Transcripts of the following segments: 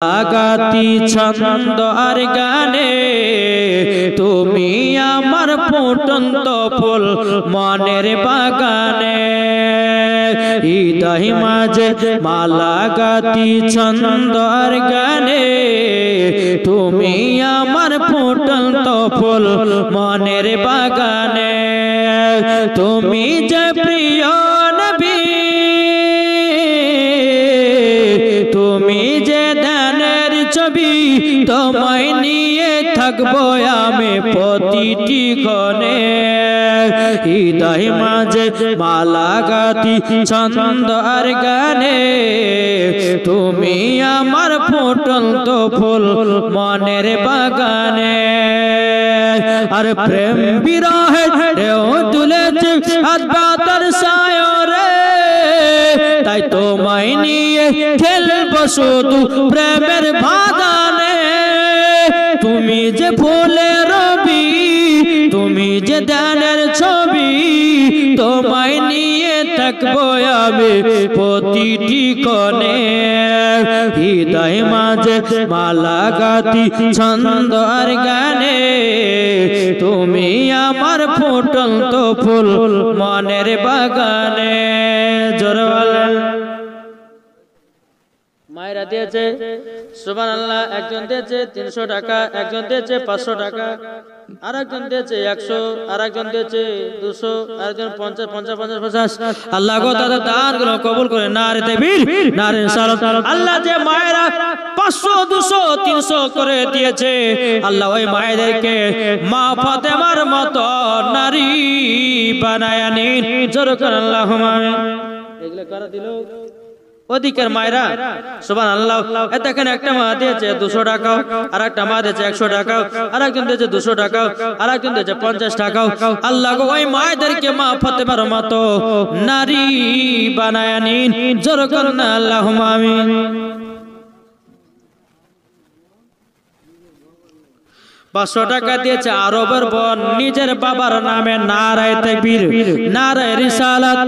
আগাতি ছন্দ আর গানে তুমি আমার ফুটন্ত ফুল মনের বাগানে হৃদয় মাঝে মালা গাতি ছন্দ আর গানে তুমি আমার ফুটন্ত ফুল মনের বাগানে তুমি যে প্রিয় নবী তুমি যে দানের ছবি তোমায় নিয়ে থাকবো আমি প্রতিটি ক্ষণে হৃদয় মাঝে মালা গাতি ছন্দ আর গানে তুমি আমার ফুটন্ত ফুল মনের বাগানে আর প্রেম বিরহে ঢেউ তুলেছে আত্মার সায়রে তাই তোমায় নিয়ে খেলবো শুধু প্রেমের বাগানে তুমি যে ফুলের রবি তুমি যে দানের ছবি তোমায় নিয়ে থাকবো আমি প্রতিটি কোণে হৃদয় মাঝে মালা গাতি ছন্দ আর গানে তুমি আমার ফুটন্ত ফুল মনের বাগানে জোরওয়ালা মায়েরা দিয়েছে সুবহানাল্লাহ একজন দিয়েছে 300 টাকা একজন দিয়েছে 500 টাকা আরেকজন দিয়েছে 100 আরেকজন দিয়েছে 200 আরেকজন 50 50 50 আল্লাহ গো তাদের দানগুলো কবুল করে নারে তাকবীর নারে সালাত আল্লাহ যে মায়েরা 500 200 300 করে দিয়েছে আল্লাহ ওই মায়েদেরকে মা ফাতেমার মতো নারী বানায় নিন জোরে করে আল্লাহুম্মা আমিন এগুলো কারা দিল অধিকার মায়েরা সুবহানাল্লাহ দেখেন একটা মা দিয়েছে 200 টাকা আর একটা মা দিয়েছে 100 টাকা আর একজন দিয়েছে 200 টাকা আর একজন দিয়েছে 50 টাকা আল্লাহ গো ওই মায়েদেরকে মা ফাতেমার মতো নারী বানায় নিন জোরে করুন আল্লাহুম্মা আমিন 500 টাকা দিয়েছে আরবের বোন নিজের বাবার নামে নারায়ে তাকবীর নারায়ে রিসালাত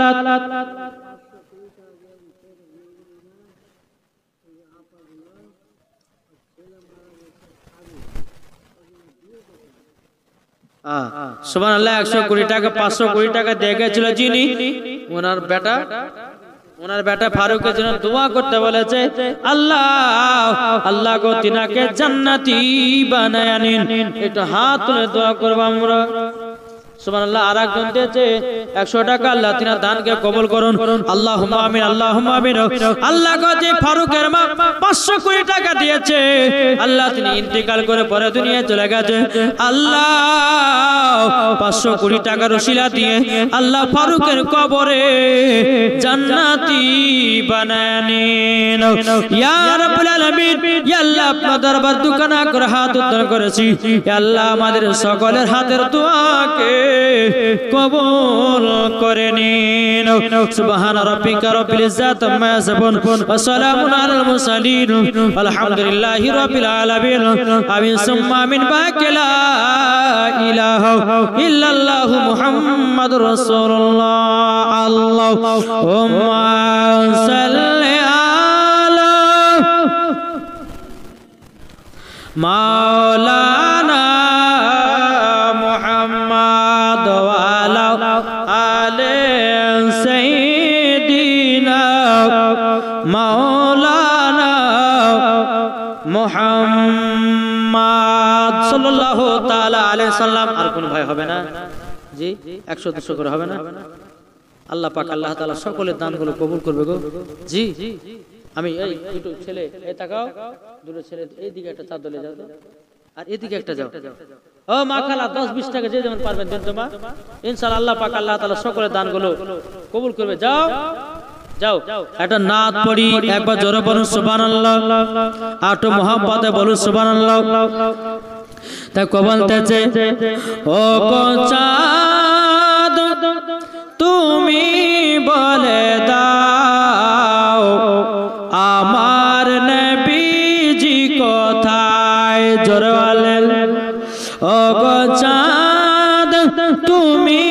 সুবহানাল্লাহ 120 টাকা 520 টাকা দিয়ে গেছিল যিনি ওনার বেটা ফারুকের জন্য দোয়া করতে বলেছে আল্লাহ আল্লাহ গো তিনাকে জান্নাতি বানায় নিন একটু হাত তুলে দোয়া করব আমরা সুবহানাল্লাহ আরেকজন দিয়েছে 100 টাকা আল্লাহ তিনার দানকে কবুল করুন আল্লাহুম্মা আমিন আল্লাহুম্মা আমিন আল্লাহ গো যে ফারুকের মা 520 টাকা দিয়েছে আল্লাহ তিনি ইন্তেকাল করে পরে দুনিয়ায় চলে গেছে আল্লাহ 520 টাকার ওসিলা দিয়ে আল্লাহ ফারুকের কবরে জান্নাতি বানায় নিন ইয়া রাব্বুল আলামিন ইয়া আল্লাহ আপনার দরবার দুখানা করে হাত উত্তোলন করেছি ইয়া আল্লাহ আমাদের সকলের হাতের দোয়াকে কবুল করে নিন সুবহান রাব্বিকা রাব্বিল ইজ্জাতি আম্মা ইয়াসিফুন ওয়া সালামুন আলাল মুরসালিন আলহামদুলিল্লাহি রাব্বিল আলামিন আমিন সুম্মা আমিন বাকি লা ইলাহা ইল্লাল্লাহু মুহাম্মাদুর রাসূলুল্লাহ আল্লাহুম্মা সাল্লি আলা মাওলানা মাওলানা মুহাম্মদ সাল্লাল্লাহু তাআলা আলাইহি সাল্লাম আর কোন ভাই হবে না জি 100 200 করে হবে না আল্লাহ পাক আল্লাহ তাআলা সকলের দানগুলো কবুল করবে গো জি আমি এই দুটো ছেলে এই তাকাও দুটো ছেলে এই দিকে একটা চাদর নিয়ে যাও আর এদিকে একটা যাও ও মা খালা 10 20 টাকা যে যেমন পারবেন দেন তো মা ইনশাআল্লাহ আল্লাহ পাক আল্লাহ তাআলা সকলের দানগুলো কবুল করবে যাও যাও একটা নাত পড়ি একবার জোরে বলুন সুবহানাল্লাহ আর একটু মুহাব্বতে বলুন সুবহানাল্লাহ তা বলতেছে ও চাঁদ তুমি বলে দাও আমার নবীজি কোথায় জোরে বলেন ও চাঁদ তুমি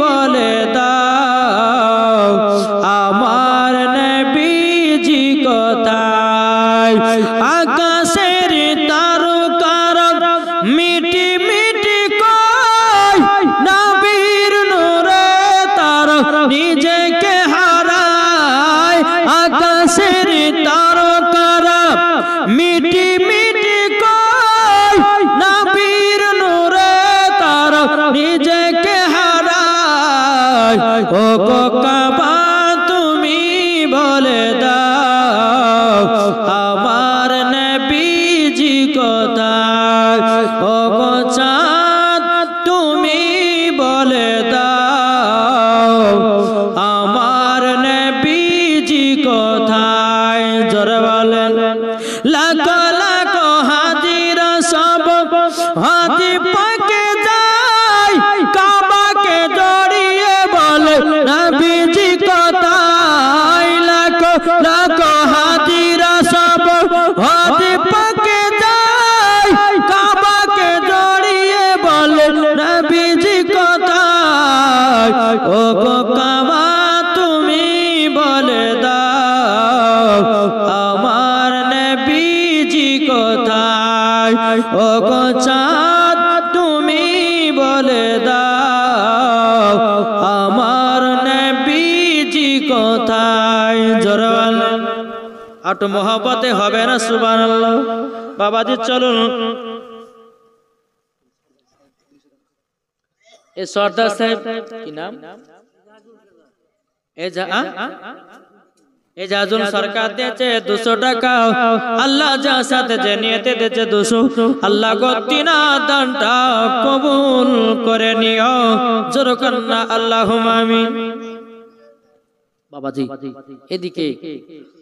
বলে দাও আমার নবীজি কোথায় আকাশের তারকার মিটি মিটি কয় নবীর নূরে তার নিজেকে হারায় আকাশের তারকার মিটি মিটি কয় নবীর নূরে তার নিজেকে হারায় ও কাবা তুমি বলে দাও আমার নবীজি কোথায় ও গো চাঁদ তুমি বলে দাও আমার নবীজি কোথায় জোরে বলেন লাখ লাখ হাজিরা সব হাজি পাকে যায় কাবাকে জড়িয়ে বলে নবীজি কোথায় লাখ লাখ হাজিরা সব হাজি পাকে যায় কাবাকে জড়িয়ে বলে নবীজি কোথায় ও গো কাবা তুমি বলে দাও আমার নবীজি কোথায় ও গো চাঁদ তুমি বলে দাও আমার নবীজি কোথায় জোরে বলেন আটো মোহব্বতে হবে না সুবহানাল্লাহ বাবাজি চলুন এ সর্দার সাহেব কি নাম এজাজুল সরকার দিয়েছে 200 টাকা আল্লাহ যা সাথে যে নিয়তে দিয়েছে 200 আল্লাহ গো তিনা দানটা কবুল করে নিও জোরে কন্না আল্লাহুম্মা আমিন বাবাজি এদিকে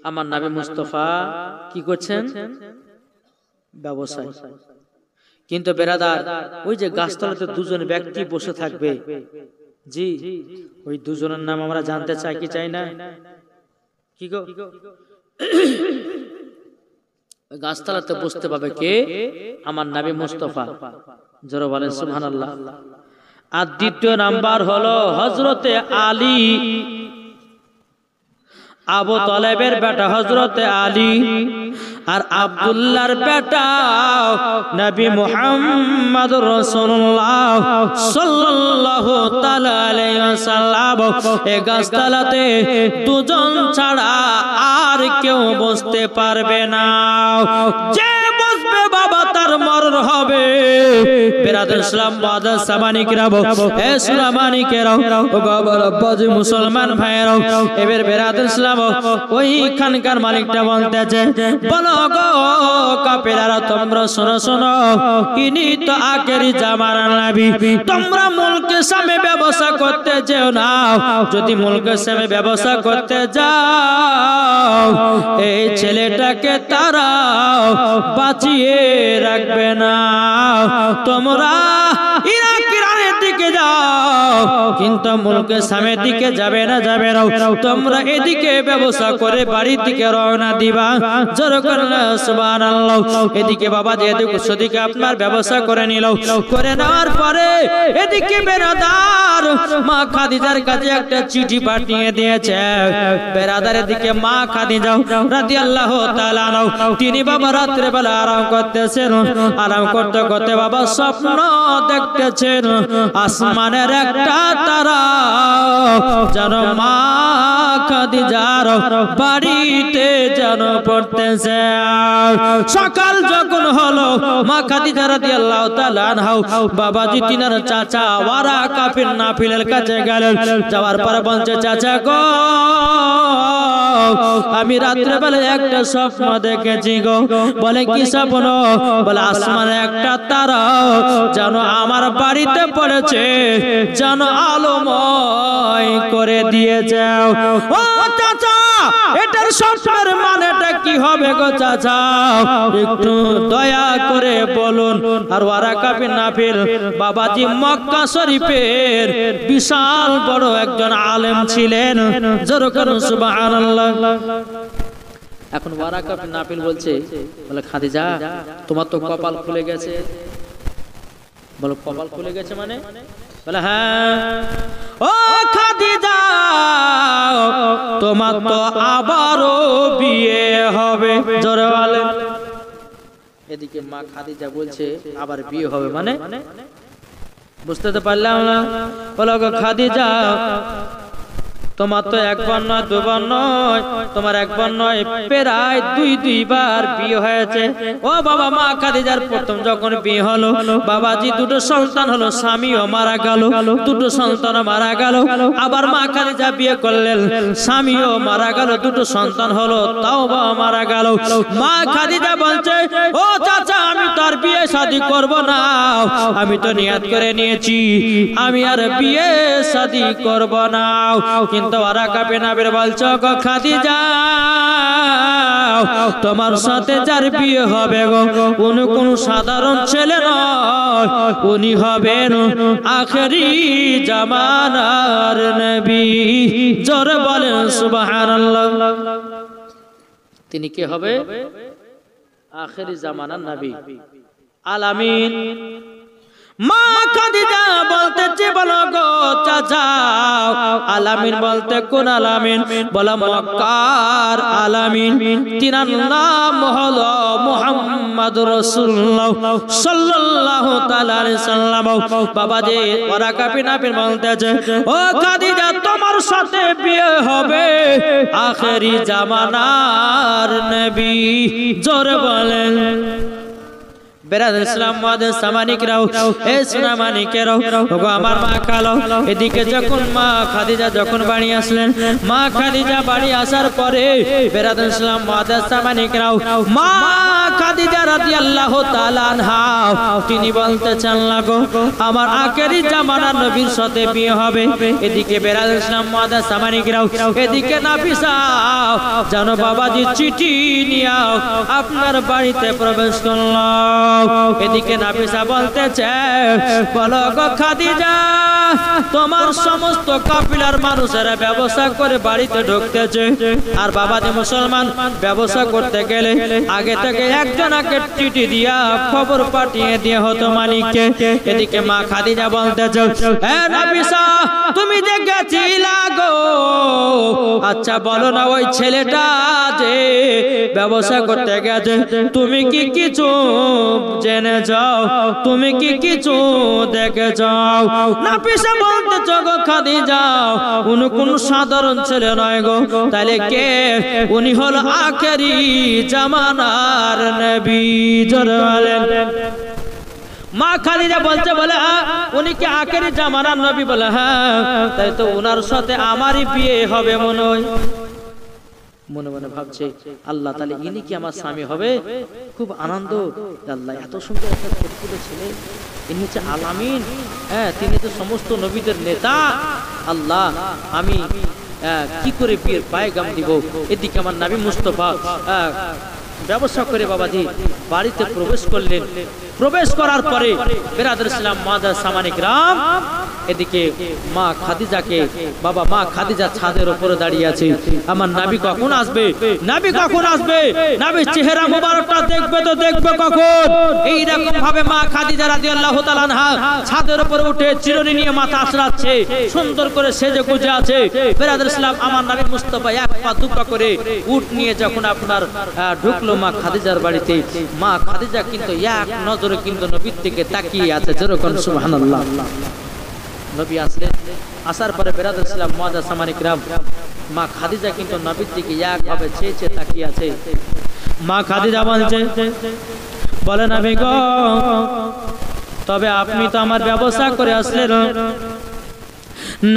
আমার নবী মুস্তাফা কি করছেন ব্যবসায় কিন্তু বেরাদার ওই যে গাছতলাতে দুজন ব্যক্তি বসে থাকবে জি ওই দুজনের নাম আমরা জানতে চাই কি চাই না কি গো গাছতলাতে বসতে পাবে কে আমার নবী মুস্তাফা জোরে বলেন সুবহানাল্লাহ আর দ্বিতীয় নাম্বার হলো হযরতে আলী আবু তালেবের বেটা হযরতে আলী আর আব্দুল্লাহর বেটা নবী মুহাম্মদুর রাসূলুল্লাহ সাল্লাল্লাহু তাআলা আলাইহি ওয়াসাল্লাম এই গাছতলাতে দুজন ছাড়া আর কেউ বসতে পারবে না যে বসবে বাবা তার মরণ হবে বিরাদর ইসলাম বাদা সামানি কিরাবো এ সুলামানি কেরাও ও বাবা আব্বাজি মুসলমান ভাইরাও এবার বিরাদর ইসলাম ওইখানকার মালিকটা বলতেছে বলো গো কাফেররা তোমরা শোনো শোনো ইনি তো আখেরি জামানার নবী তোমরা মুলকের সামনে ব্যবসা করতে যেও না যদি মুলকের সামনে ব্যবসা করতে যাও এই ছেলেটাকে তারা বাঁচিয়ে রাখবে না তোমরা ইরানের দিকে যাও কিন্তু মুলকের সামনের দিকে যাবে না তোমরা এদিকে ব্যবসা করে বাড়ির দিকে রওনা দিবা জোরে করে সুবহানাল্লাহ এদিকে বাবা যেদিকে সেদিকে আপনার ব্যবসা করে নিল করে নেওয়ার পরে এদিকে বেরাদার মা খাদিজার কাছে একটা চিঠি পাঠিয়ে দিয়েছে বেরাদারের দিকে মা খাদিজা রাদিয়াল্লাহু তাআলা তিনি বাবা রাত্রে বেলা আরাম করতেছেন আরাম করতে করতে বাবা স্বপ্ন দেখতেছেন আসমানের একটা তারা যেন মা খাদিজার বাড়িতে যেন পড়তেছে সকাল যখন হলো মা খাদিজা রাদিয়াল্লাহু তাআলা আনহা বাবাজি তিনার চাচা ওয়ারাকা বিন নাফিলের কাছে গেলেন যাওয়ার পর বলছে চাচা গো আমি রাত্রে বেলা একটা স্বপ্ন দেখেছি গো বলে কি স্বপ্ন বলে আসমানে একটা তারা যেন আমার বাড়িতে পড়েছে যেন আলোময় করে দিয়ে যাও ও চাচা এটার স্বপ্নের মানেটা কি হবে গো চাচা একটু দয়া করে বলুন আর ওয়ারাকা বিন নাফিল বাবাজি মক্কা শরীফের বিশাল বড় একজন আলেম ছিলেন জোরে করুন সুবহানাল্লাহ এখন ওয়ারাকা বিন নাফিল বলছে বলে খাদিজা তোমার তো কপাল খুলে গেছে বলো কপাল খুলে গেছে মানে বলে হ্যাঁ ও খাদিজা তোমার তো আবারও বিয়ে হবে জোরে বলেন এদিকে মা খাদিজা বলছে আবার বিয়ে হবে, মানে বুঝতে তো পারলাম না। বলো গো খাদিজা, তোমার তো একবার নয় দুবার নয়, তোমার একবার নয় প্রায় দুইবার বিয়ে হয়েছে। ও বাবা, মা খাদিজার প্রথম যখন বিয়ে হলো বাবাজি দুটো সন্তান হলো, স্বামীও মারা গেল, দুটো সন্তান মারা গেল। আবার মা খাদিজা বিয়ে করলেন, স্বামীও মারা গেল, দুটো সন্তান হলো, তাও বাবা মারা গেল। মা খাদিজা বলছে, ও চাচা আমি তো আর বিয়ে শাদী করব না, আমি তো নিয়ত করে নিয়েছি আমি আর বিয়ে শাদী করব না। কিন্তু ওরা কাঁপে না বের বলছো গো খাদিজা, তোমার সাথে যার বিয়ে হবে গো উনি কোন সাধারণ ছেলে নয়, উনি হবেন আখেরি জামানার নবী। জোরে বলেন সুবহানাল্লাহ। তিনি কে হবে? আখেরি জামানার নবী আলামিন। মা খাদিজা বলতেছে, বলো গো চাচা আলামিন বলতে কোন আলামিন? বলো মক্কার আলামিন, তিনার নাম হলো মুহাম্মদুর রাসূলুল্লাহ সাল্লাল্লাহু তাআলা আলাইহি সাল্লাম। বাবাজি ওরা কাপিনাপিন বলতেছে, ও খাদিজা তোমার সাথে বিয়ে হবে আখেরি জামানার নবী। জোরে বলেন। বেরাদর ইসলাম মুআদ্দিস সামানিকরাও, এ সোনা মানিকেরাও, ওগো আমার মা কালো। এদিকে যখন মা খাদিজা যখন বাড়ি আসলেন, মা খাদিজা বাড়ি আসার পরে বেরাদর ইসলাম মুআদ্দিস সামানিকরাও, মা খাদিজা রাদিয়াল্লাহু তাআলা আনহা তিনি বলতেছেন, লাগো আমার আখেরি জামানার নবীর সাথে বিয়ে হবে। এদিকে বেরাদর ইসলাম মুআদ্দিস সামানিকরাও, এদিকে নাফিসা জানো বাবাজি চিঠি নিয়ে আপনার বাড়িতে প্রবেশ করলাম। এদিকে নাফিসা বলতেছে, বলো গো খাদিজা তোমার সমস্ত কাফিলার মানুষেরা ব্যবসা করে বাড়িতে ঢুকতেছে, আর বাবাজি মুসলমান ব্যবসা করতে গেলে আগে থেকে একজনকে চিঠি দিয়া খবর পাঠিয়ে দিয়ে হতো মালিককে। এদিকে মা খাদিজা বলতেছে, হে নাফিসা তুমি যে গেছিলা গো, আচ্ছা বলো না ওই ছেলেটা যে ব্যবসা করতে গেছে তুমি কি কিছু জেনে যাও, তুমি কি কিছু দেখে যাও? নাফিসা বলতেছে, গো খাদিজা উনি কোন সাধারণ ছেলে নয় গো, তাহলে কে? উনি হলো আখেরি জামানার নবী। জোরে বলেন। মা খাদিজা বলছে, বলে উনি কি আখেরি জামানার নবী? বলে হ্যাঁ, তাই তো ওনার সাথে আমারই বিয়ে হবে মনে হয়। মনে মনে ভাবছে, আল্লাহ তাহলে ইনি কি আমার স্বামী হবে? খুব আনন্দ, আল্লাহ এত সুন্দর একটা ফুটফুটে ছেলে, ইনি হচ্ছে আলামিন, হ্যাঁ তিনি তো সমস্ত নবীদের নেতা। আল্লাহ আমি কি করে বিয়ের পায়গাম দিব? এদিকে আমার নবী মুস্তাফা ব্যবসা করে বাবাজি বাড়িতে প্রবেশ করলেন। প্রবেশ করার পরে বেরাদর ইসলাম মুআদ্দিস সামানিকরাম, এদিকে মা খাদিজাকে, বাবা মা খাদিজা ছাদের উপরে দাঁড়িয়ে আছে, আমার নবী কখন আসবে? নবী কখন আসবে? নবীর চেহারা মোবারকটা দেখবে তো দেখবে কখন? এই রকম ভাবে মা খাদিজা রাদিয়াল্লাহু তাআলা আনহা ছাদের উপরে উঠে চিরুনি নিয়ে মাথা আছড়াচ্ছে, সুন্দর করে সেজে গুজে আছে। বেরাদর ইসলাম আমার নবী মুস্তাফা এক পা দুপা করে উট নিয়ে যখন আপনার ঢুকলো মা খাদিজার বাড়িতে, মা খাদিজা কিন্তু এক নজরে কিন্তু নবীর দিকে তাকিয়ে আছে। যেরকম সুবহানাল্লাহ। নবী আসলেন, আসার পরে বেরাদর ইসলাম মুআদ্দিস সামানিকরাম, মা খাদিজা কিন্তু নবীর দিকে একভাবে চেয়ে চেয়ে তাকিয়ে আছে। মা খাদিজা বলছে, বলে নবী গো তবে আপনি তো আমার ব্যবসা করে আসলেন,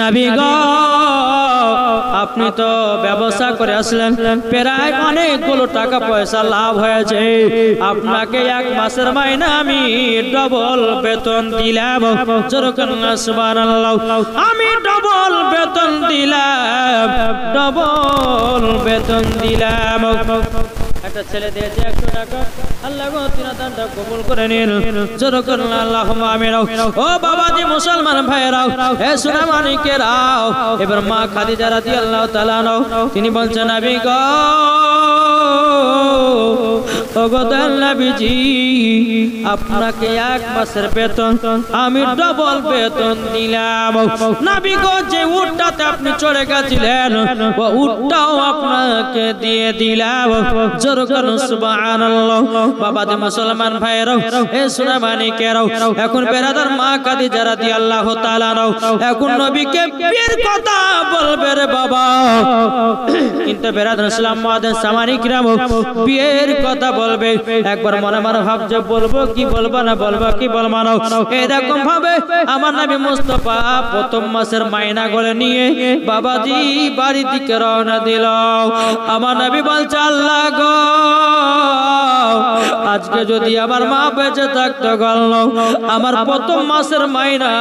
নবী গো আপনি তো ব্যবসা করে আসলেন, প্রায় অনেকগুলো টাকা পয়সা লাভ হয়েছে, আপনাকে এক মাসের মাইনে আমি ডবল বেতন দিলাম। যেরকম সুবহানাল্লাহ, আমি ডবল বেতন দিলাম, ডবল বেতন দিলাম। একটা ছেলে দিয়েছে 100 টাকা, আল্লাহ গো তিনার দানটা কবুল করে নিন। যেরকম আল্লাহুম্মা আমিন। ও বাবাজি মুসলমান ভাইরাও, হে সোনা মানিকেরাও, এবার মা খাদিজা রাদিয়াল্লাহু তাআলা তিনি বলছেন, নবী গো ওগো দয়াল নবীজি আপনাকে এক মাসের বেতন আমি ডবল বেতন দিলাম। নবী গো যে উটটাতে আপনি চড়ে গেছিলেন ও উটটাও আপনাকে দিয়ে দিলাম। জোর করুন সুবহানাল্লাহ। বাবাদের মুসলমান ভাইরাও এ সোনা মানিকেরাও এখন বেরাদার মা খাদিজা রাদিয়াল্লাহু তাআলা এখন নবীকে বিয়ের কথা বলবে রে বাবা, কিন্তু বেরাদার ইসলাম মুআদ্দিন সামানি কিরাম বিয়ের কথা বলবে একবার মনে মনে ভাবছে বলবো কি বলবো না, বলবো কি বলবো না। এরকম ভাবে আমার নবী মুস্তাফা প্রথম মাসের মাইনা গলে নিয়ে বাবাজি বাড়ির দিকে রওনা দিল। আমার নবী বলছে আল্লাহ গো আজকে যদি আমার মা বেঁচে থাকতো গেল আমার প্রথম মাসের মাইনা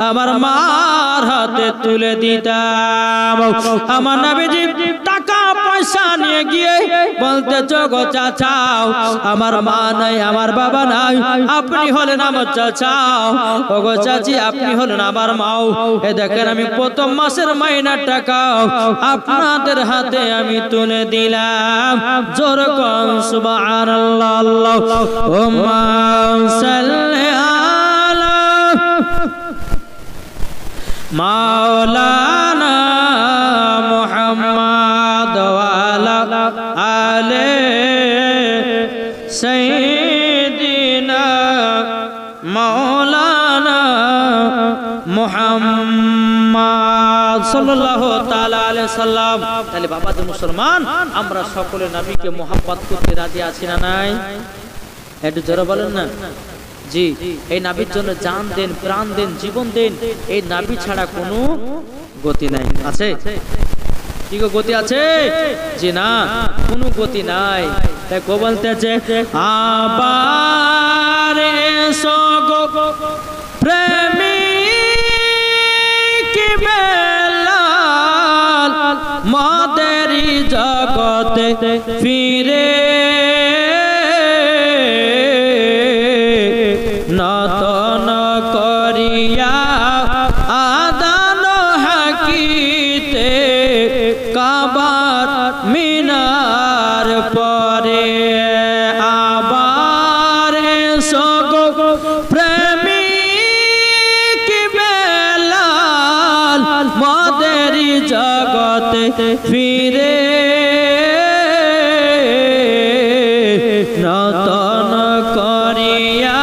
আমার মার হাতে তুলে দিতাম। আমার নবীজি টাকা পয়সা নিয়ে গিয়ে বলতে গো চাচা আমার মা নাই আমার বাবা নাই আপনি হলেন আমার চাচা, ওগো চাচি আপনি হলেন আমার মাও। এ দেখেন আমি প্রথম মাসের মাইনার টাকা আপনাদের হাতে আমি তুলে দিলাম। জোর কর সুবহানাল্লাহ। আল্লাহুম্মা সাল্লি আলা মাওলানা মুহাম্মদ ওয়া আলা আলি সাইয়্যিদিনা মাওলানা মুহাম্মদ সাল্লাল্লাহু তাআলা আলাইহি সাল্লাম। তাহলে বাবাজি মুসলমান আমরা সকলে নবীকে মোহাব্বত করতে রাজি আছি না নাই? একটু জোরে বলেন না। জি, এই নবীর জন্য জান দেন, প্রাণ দেন, জীবন দেন। এই নবী ছাড়া কোনো গতি নাই। আছে কি গো গতি আছে? জি না, কোনো গতি নাই। তাই কো বলতেছে আবার এসো গো প্রেমিক বেলাল মাদেরি জগতে ফিরে নতন করিয়া আদান হাকিতে কাবার মিনার পরে আবার এসো গো প্রেমিক বেলাল মাদেরি জগতে ফিরে নতন করিয়া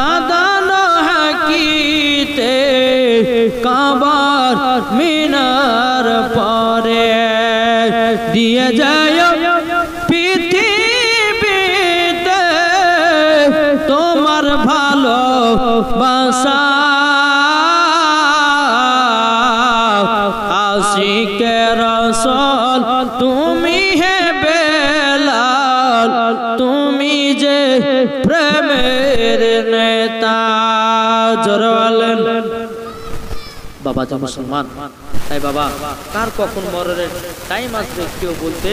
আদান হাকিতে কাবার মিনার পরে দিয়ে যায় পৃথিবীতে তোমার ভালোবাসা আশিকে রাসূল তুমি হে বেলাল তুমি যে প্রেমের নেতা। জোরে বলেন বাবা যে মুসলমান। তাই বাবা কার কখন মরণের টাইম আসবে কেউ বলতে